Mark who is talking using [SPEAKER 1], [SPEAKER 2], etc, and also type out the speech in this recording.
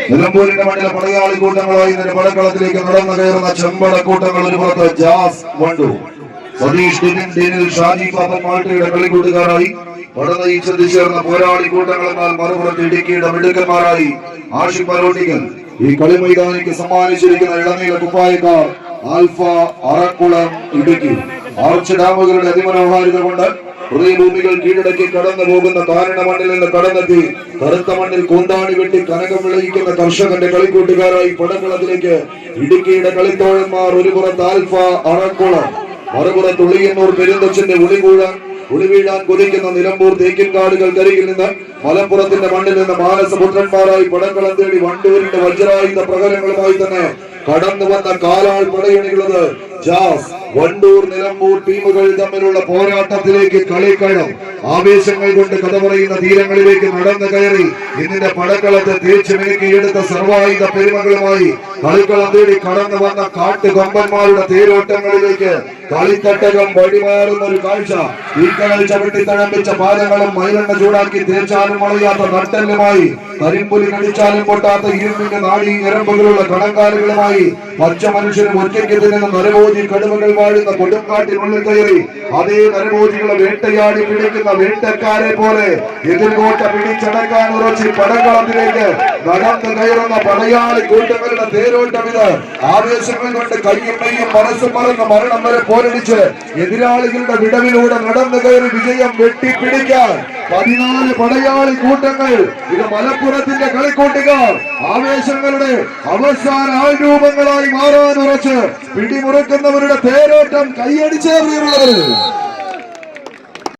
[SPEAKER 1] നിലമ്പൂരിന്റെ മണ്ണിലെ പടയാളി കൂട്ടങ്ങളായി ഇതിന്റെ പടക്കളത്തിലേക്ക് നടന്നു കയറുന്ന ചെമ്പട കൂട്ടങ്ങൾ ഒരു പുറത്ത് ജാസ് വണ്ടു, സതീഷ് ഡീനിൽ ഷാജി പാപ്പൻ മാൾട്ടയുടെ കളിക്കൂട്ടുകാരായി പടനയിച്ചെത്തി ചേർന്ന പോരാളി കൂട്ടങ്ങൾ എന്നാൽ മറുപുറത്ത് ഇടുക്കിയുടെ മിടുക്കന്മാരായി ആഷിഖ് പരോട്ടിക്കൽ ഈ കളി മൈതാനിക്ക് സമ്മാനിച്ചിരിക്കുന്ന ഇളനീല കുപ്പായക്കാർ ആൽഫ അറക്കുളം ഇടുക്കി. ആർച്ച് ഡാമുകളുടെ അതിമനോഹാരിത കൊണ്ട് ഹൃദയഭൂമികൾ കീഴടക്കി കടന്നു പോകുന്ന കാരണ മണ്ണിൽ നിന്ന് കടന്നെത്തി കറുത്ത മണ്ണിൽ കൊണ്ടാണി വെട്ടി കനകം വിളയിക്കുന്ന കർഷകന്റെ കളിക്കൂട്ടുകാരായി പടക്കളത്തിലേക്ക് ഇടുക്കിയുടെ കളിത്തോഴന്മാർ ഒരു പുറത്ത് ആൽഫ അറക്കുളം, മറുപുറത്ത് ഉളിയന്നൂർ പെരുന്തച്ചന്റെ ഉളി വീഴാൻ കൊതിക്കുന്ന നിലമ്പൂർ തേക്കിൻകാടുകൾ കരികിൽ നിന്ന് മലപ്പുറത്തിന്റെ മണ്ണിൽ നിന്ന് മാനസപുത്രന്മാരായി പടക്കളം തേടി വണ്ടൂരിന്റെ വജ്രായുധ പ്രകടനങ്ങളുമായി തന്നെ കടന്നു വന്ന കാലാൾ പടയണികളത് ജാസ് വണ്ടൂർ നിലമ്പൂർ ടീമുകൾ തമ്മിലുള്ള പോരാട്ടത്തിലേക്ക് കളിക്കളം ആവേശങ്ങൾ കൊണ്ട് കഥ പറയുന്ന തീരങ്ങളിലേക്ക് നടന്നു കയറി ഇന്നിന്റെ പടക്കളത്തെ തേച്ചു മേക്കിയെടുത്ത സർവായുധ പെരുമകളുമായി കളിക്കളം തേടി കടന്നു വന്ന കാട്ടുകൊമ്പന്മാരുടെ തേരോട്ടങ്ങളിലേക്ക് കളിത്തട്ടകം വഴിമാറുന്ന ഒരു കാഴ്ച. ഈ കാഴ്ച വെട്ടിത്തഴമ്പിച്ച പാലങ്ങളും മൈലെണ്ണ ചൂടാക്കി തേച്ചാലും വളയാത്ത നട്ടലുമായി കരിമ്പുലി കടിച്ചാലും പൊട്ടാത്ത ഇരുമ്പിന്റെ നാടി ഞരമ്പുകളുള്ള കണങ്കാലുകളുമായി പച്ച മനുഷ്യനും ഒറ്റയ്ക്ക് തിന്നുന്ന നരഭോജി കടുവകൾ വാഴുന്ന കൊടുങ്കാട്ടിനുള്ളിൽ കയറി അതേ നരഭോജികളെ വേട്ടയാടി പിടിക്കുന്ന വേട്ടക്കാരെ പോലെ എതിർകോട്ട പിടിച്ചടക്കാൻ ഉറച്ച് പടക്കളത്തിലേക്ക് നടന്നു കയറുന്ന പടയാളി കൂട്ടങ്ങളുടെ തേരോട്ടം ഇത്. ആവേശങ്ങൾ കൊണ്ട് കയ്യും മെയ്യും മനസ്സും മറന്ന് മരണം വരെ പോരടിച്ച് എതിരാളികളുടെ വിടവിലൂടെ നടന്നു കയറി വിജയം വെട്ടിപ്പിടിക്കാൻ 14 പടയാളി കൂട്ടങ്ങൾ. ഇത് മലപ്പുറത്തിന്റെ കളിക്കൂട്ടുകാർ ആവേശങ്ങളുടെ അവസാന ആൾരൂപങ്ങളായി മാറാൻ ഉറച്ച് പിടിമുറുക്കുന്നവരുടെ തേരോട്ടം കൈയടിച്ചേ പ്രിയമുള്ളവർ.